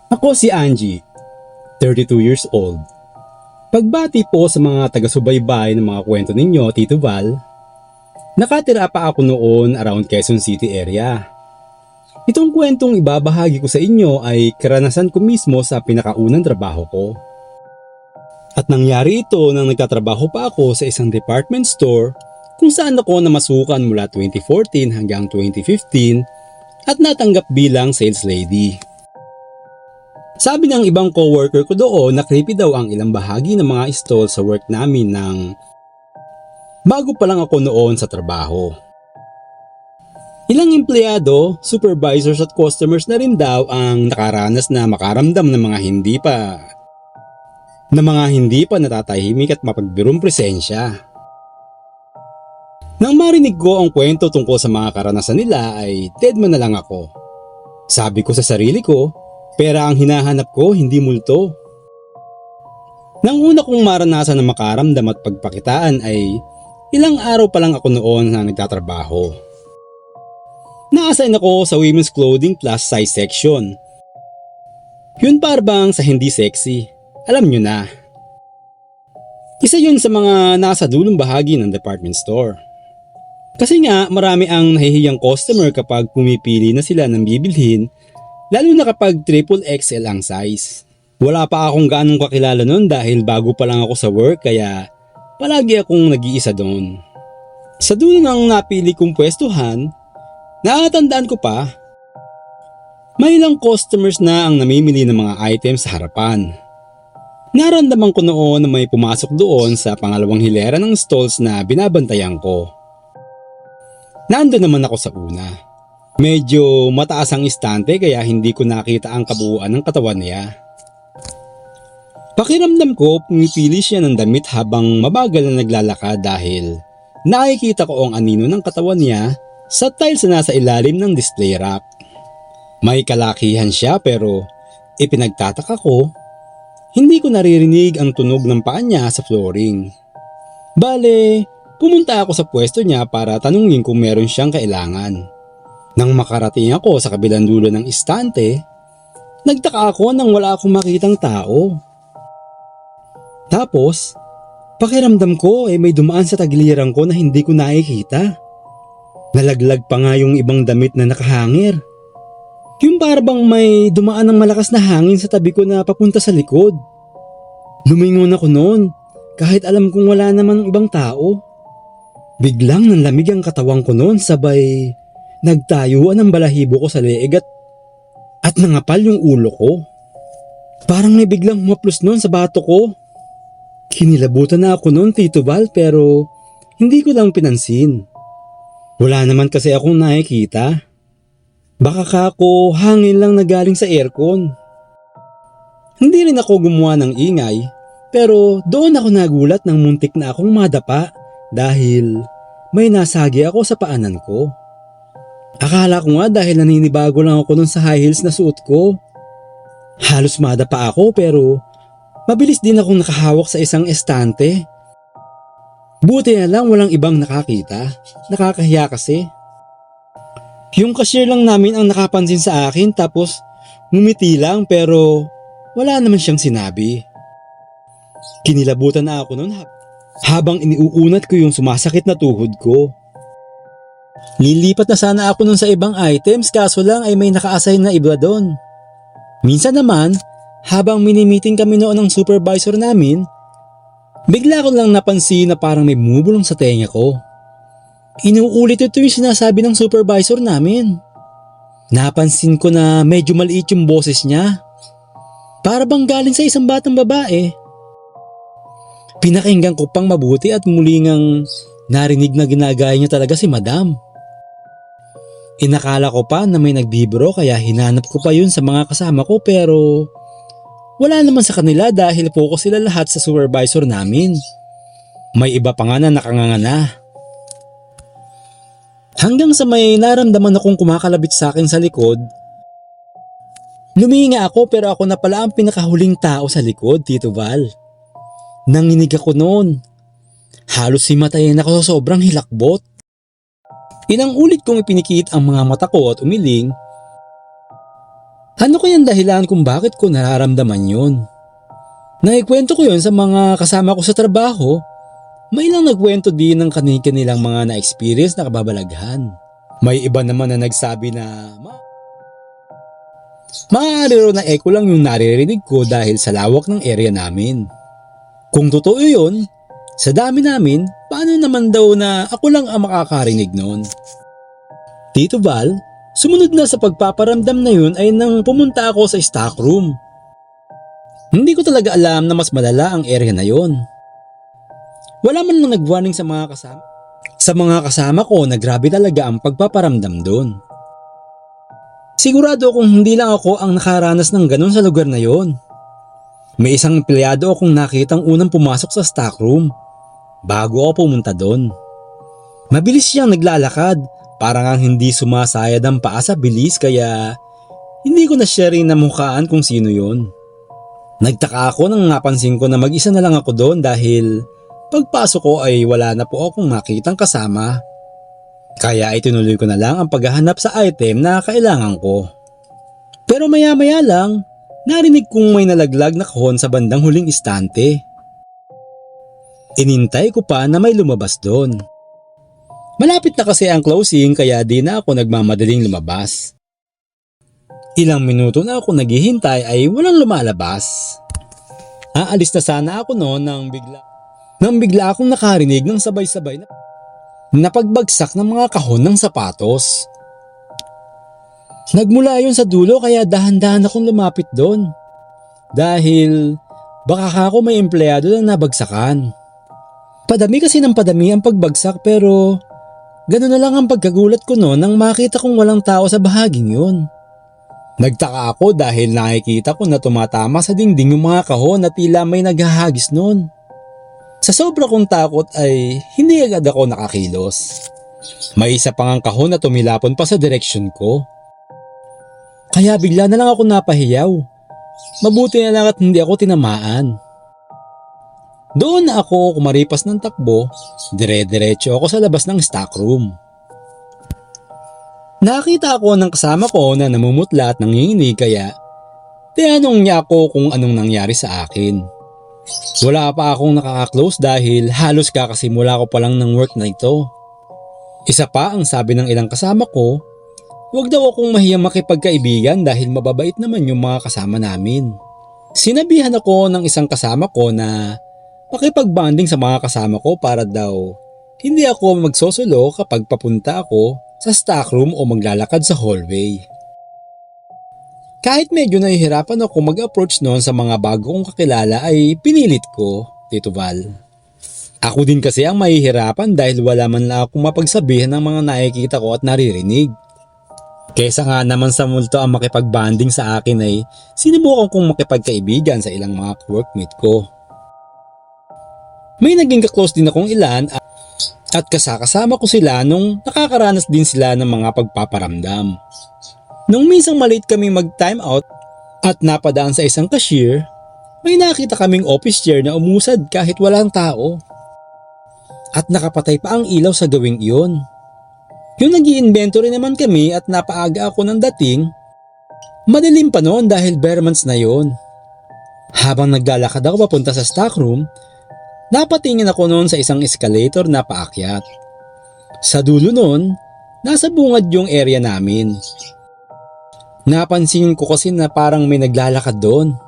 Ako si Angie, 32 years old. Pagbati po sa mga taga-subaybay ng mga kwento ninyo, Tito Val, nakatira pa ako noon around Quezon City area. Itong kwentong ibabahagi ko sa inyo ay karanasan ko mismo sa pinakaunang trabaho ko. At nangyari ito nang nagtatrabaho pa ako sa isang department store kung saan ako namasukan mula 2014 hanggang 2015 at natanggap bilang sales lady. Sabi ng ibang coworker ko doon na creepy daw ang ilang bahagi ng mga stall sa work namin nang bago pa lang ako noon sa trabaho. Ilang empleyado, supervisors at customers na rin daw ang nakaranas na makaramdam ng mga hindi pa natatahimik at mapagbirong presensya. Nang marinig ko ang kwento tungkol sa mga karanasan nila ay deadman na lang ako. Sabi ko sa sarili ko, pera ang hinahanap ko, hindi multo. Nang una kong maranasan na makaramdam at pagpakitaan ay ilang araw pa lang ako noon na nagtatrabaho. Na-assign ako sa women's clothing plus size section. Yun parang sa hindi sexy, alam nyo na. Isa yun sa mga nasa dulong bahagi ng department store. Kasi nga marami ang nahihiyang customer kapag pumipili na sila ng bibilhin, lalo na kapag triple XL ang size. Wala pa akong gaanong kakilala noon dahil bago pa lang ako sa work kaya palagi akong nag-iisa doon. Sa dulo ng napili kong pwestuhan, natatandaan ko pa, may ilang customers na ang namimili ng mga items sa harapan. Naramdaman ko noon na may pumasok doon sa pangalawang hilera ng stalls na binabantayan ko. Nando naman ako sa una. Medyo mataas ang istante kaya hindi ko nakita ang kabuuan ng katawan niya. Pakiramdam ko pumipili siya ng damit habang mabagal na naglalakad dahil nakikita ko ang anino ng katawan niya sa tiles na nasa ilalim ng display rack. May kalakihan siya pero ipinagtataka ko, hindi ko naririnig ang tunog ng paa niya sa flooring. Bale, pumunta ako sa pwesto niya para tanungin kung meron siyang kailangan. Nang makarating ako sa kabilang dulo ng istante, nagtaka ako nang wala akong makitang tao. Tapos, pakiramdam ko may dumaan sa tagiliran ko na hindi ko nakikita. Nalaglag pa nga yung ibang damit na nakahangir. Yung parang may dumaan ng malakas na hangin sa tabi ko na papunta sa likod. Lumingon ako noon kahit alam kong wala naman ibang tao. Biglang nanlamig ang katawang ko noon sabay nagtayuan ang balahibo ko sa leeg at nangapal yung ulo ko. Parang may biglang humaplos noon sa bato ko. Kinilabutan na ako noon, Tito Val, pero hindi ko lang pinansin. Wala naman kasi akong nakikita. Baka kako hangin lang na galing sa aircon. Hindi rin ako gumawa ng ingay pero doon ako nagulat nang muntik na akong madapa dahil may nasagi ako sa paanan ko. Akala ko nga dahil naninibago lang ako nun sa high heels na suot ko. Halos madapa ako pero mabilis din akong nakahawak sa isang estante. Buti na lang walang ibang nakakita. Nakakahiya kasi. Yung cashier lang namin ang nakapansin sa akin tapos ngumiti lang pero wala naman siyang sinabi. Kinilabutan na ako nun habang iniuunat ko yung sumasakit na tuhod ko. Lilipat na sana ako nun sa ibang items kaso lang ay may naka-assign na iba doon. Minsan naman, habang mini-meeting kami noon ng supervisor namin, bigla ko lang napansin na parang may bumubulong sa tenga ko. Inuulit ito yung sinasabi ng supervisor namin. Napansin ko na medyo maliit yung boses niya. Para bang galing sa isang batang babae. Pinakinggan ko pang mabuti at muli ngang narinig na ginagaya niya talaga si Madam. Inakala ko pa na may nagbibiro kaya hinanap ko pa yun sa mga kasama ko pero wala naman sa kanila dahil focus sila lahat sa supervisor namin. May iba pa nga na nakanganga na. Hanggang sa may naramdaman akong kumakalabit sa akin sa likod. Luminga ako pero ako na pala ang pinakahuling tao sa likod, Tito Val. Nanginig ako noon. Halos himatayin ako sa sobrang hilakbot. Ilang ulit kong ipinikit ang mga mata ko at umiling. Ano kayang dahilan kung bakit ko nararamdaman yun? Naikwento ko yun sa mga kasama ko sa trabaho. May ilang nagkwento din ng kanilang mga na-experience na kababalaghan. May iba naman na nagsabi na maaari raw na echo lang yung naririnig ko dahil sa lawak ng area namin. Kung totoo yun, sa dami namin, paano naman daw na ako lang ang makakarinig noon? Tito Val, sumunod na sa pagpaparamdam na yun ay nang pumunta ako sa stock room. Hindi ko talaga alam na mas malala ang area na yun. Wala man lang nag-warning sa mga kasama. Sa mga kasama ko na grabe talaga ang pagpaparamdam doon. Sigurado kung hindi lang ako ang nakaranas ng ganun sa lugar na yon. May isang empleyado akong nakitang unang pumasok sa stock room bago ako pumunta doon. Mabilis siyang naglalakad, parang ang hindi sumasayad ang paa sa bilis kaya hindi ko na siya rin namukhaan kung sino yon. Nagtaka ako nang napansin ko na mag-isa na lang ako doon dahil pagpasok ko ay wala na po akong makitang kasama. Kaya itinuloy ko na lang ang paghahanap sa item na kailangan ko. Pero maya-maya lang, narinig kong may nalaglag na kahon sa bandang huling istante. Inintay ko pa na may lumabas doon. Malapit na kasi ang closing kaya di na ako nagmamadaling lumabas. Ilang minuto na ako naghihintay ay walang lumalabas. Aalis na sana ako noon nang bigla akong nakarinig ng sabay-sabay na pagbagsak ng mga kahon ng sapatos. Nagmula yun sa dulo kaya dahan-dahan akong lumapit doon. Dahil baka ako may empleyado na nabagsakan. Padami kasi ng padami ang pagbagsak pero gano'n na lang ang pagkagulat ko noon nang makita kong walang tao sa bahaging yun. Nagtaka ako dahil nakikita ko na tumatama sa dingding yung mga kahon na tila may naghahagis noon. Sa sobra kong takot ay hindi agad ako nakakilos. May isa pang ang kahon na tumilapon pa sa direksyon ko. Kaya bigla na lang ako napahiyaw. Mabuti na lang at hindi ako tinamaan. Doon na ako kumaripas ng takbo, dire-diretso ako sa labas ng stock room. Nakita ako ng kasama ko na namumutla at nanginginig kaya tinanong niya ako kung anong nangyari sa akin. Wala pa akong nakaka-close dahil halos kakasimula ko pa lang ng work na ito. Isa pa ang sabi ng ilang kasama ko, huwag daw akong mahiyang makipagkaibigan dahil mababait naman yung mga kasama namin. Sinabihan ako ng isang kasama ko na makipag-bonding sa mga kasama ko para daw hindi ako magsosulo kapag papunta ako sa stock room o maglalakad sa hallway. Kahit medyo nahihirapan ako mag-approach noon sa mga bago kong kakilala ay pinilit ko, Tito Val. Ako din kasi ang mahihirapan dahil wala man lang akong mapagsabihan ng mga nakikita ko at naririnig. Kesa nga naman sa multo ang makipag-bonding sa akin ay sinubukan kong makipagkaibigan sa ilang mga workmate ko. May naging ka-close din akong ilan at kasama ko sila nung nakakaranas din sila ng mga pagpaparamdam. Nung minsang maliit kami mag-time out at napadaan sa isang cashier, may nakita kaming office chair na umusad kahit walang tao. At nakapatay pa ang ilaw sa gawing iyon. Yung nag-i-inventory naman kami at napaaga ako ng dating, madilim pa noon dahil bare months na yon. Habang naglalakad ako papunta sa stock room, napatingin ako noon sa isang escalator na paakyat. Sa dulo noon, nasa bungad yung area namin. Napansin ko kasi na parang may naglalakad doon.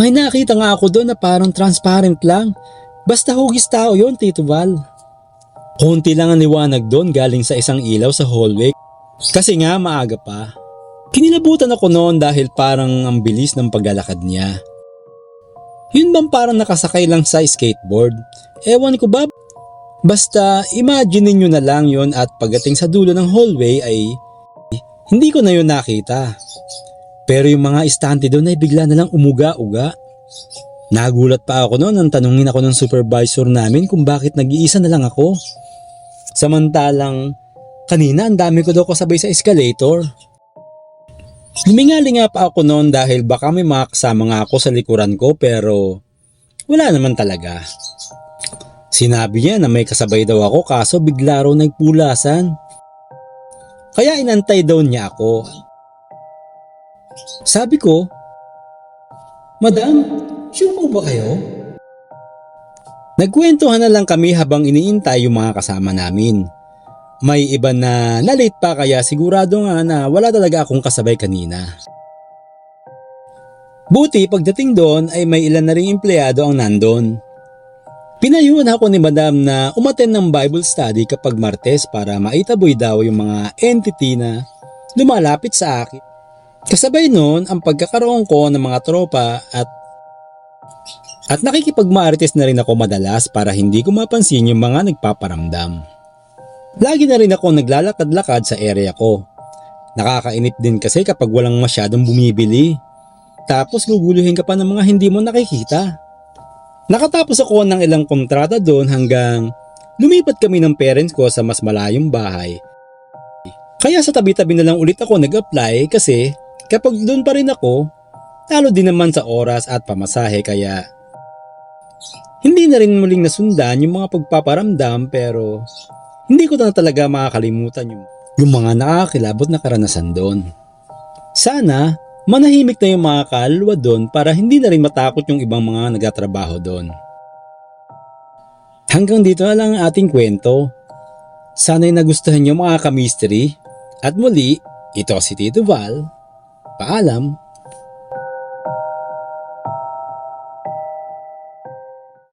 May nakita nga ako doon na parang transparent lang. Basta hugis tao yon, Tito Val. Konti lang ang liwanag doon galing sa isang ilaw sa hallway. Kasi nga maaga pa. Kinilabutan ako noon dahil parang ang bilis ng paglalakad niya. Yun bang parang nakasakay lang sa skateboard? Ewan ko ba? Basta imagine niyo na lang yon at pagdating sa dulo ng hallway ay hindi ko na yun nakita. Pero yung mga istante doon ay bigla na lang umuga-uga. Nagulat pa ako noon nang tanungin ako ng supervisor namin kung bakit nag-iisa na lang ako. Samantalang kanina ang dami ko daw kasabay sa escalator. Lumingali nga pa ako noon dahil baka may mga kasama nga ako sa likuran ko pero wala naman talaga. Sinabi niya na may kasabay daw ako kaso bigla raw nagpulasan. Kaya inantay daw niya ako. Sabi ko, "Madam, sure po ba kayo?" Nagkwentuhan na lang kami habang iniintay yung mga kasama namin. May iba na late pa kaya sigurado nga na wala talaga akong kasabay kanina. Buti pagdating doon ay may ilan na ring empleyado ang nandun. Pinayuhan ako ni Madam na umattend ng Bible study kapag Martes para maitaboy daw yung mga entity na lumalapit sa akin. Kasabay noon ang pagkakaroon ko ng mga tropa at nakikipagmarites na rin ako madalas para hindi ko mapansin yung mga nagpaparamdam. Lagi na rin ako naglalakad-lakad sa area ko. Nakakainip din kasi kapag walang masyadong bumibili. Tapos guguluhin ka pa ng mga hindi mo nakikita. Nakatapos ako ng ilang kontrata doon hanggang lumipat kami ng parents ko sa mas malayong bahay. Kaya sa tabi-tabi na lang ulit ako nag-apply kasi kapag doon pa rin ako, talo din naman sa oras at pamasahe kaya hindi na rin muling nasundan yung mga pagpaparamdam pero hindi ko na talaga makakalimutan yung mga nakakilabot na karanasan doon. Sana manahimik na yung mga kaluluwa doon para hindi na rin matakot yung ibang mga nagtatrabaho doon. Hanggang dito na lang ang ating kwento. Sana'y nagustuhan nyo mga ka-mystery. At muli, ito si Tito Val. Paalam.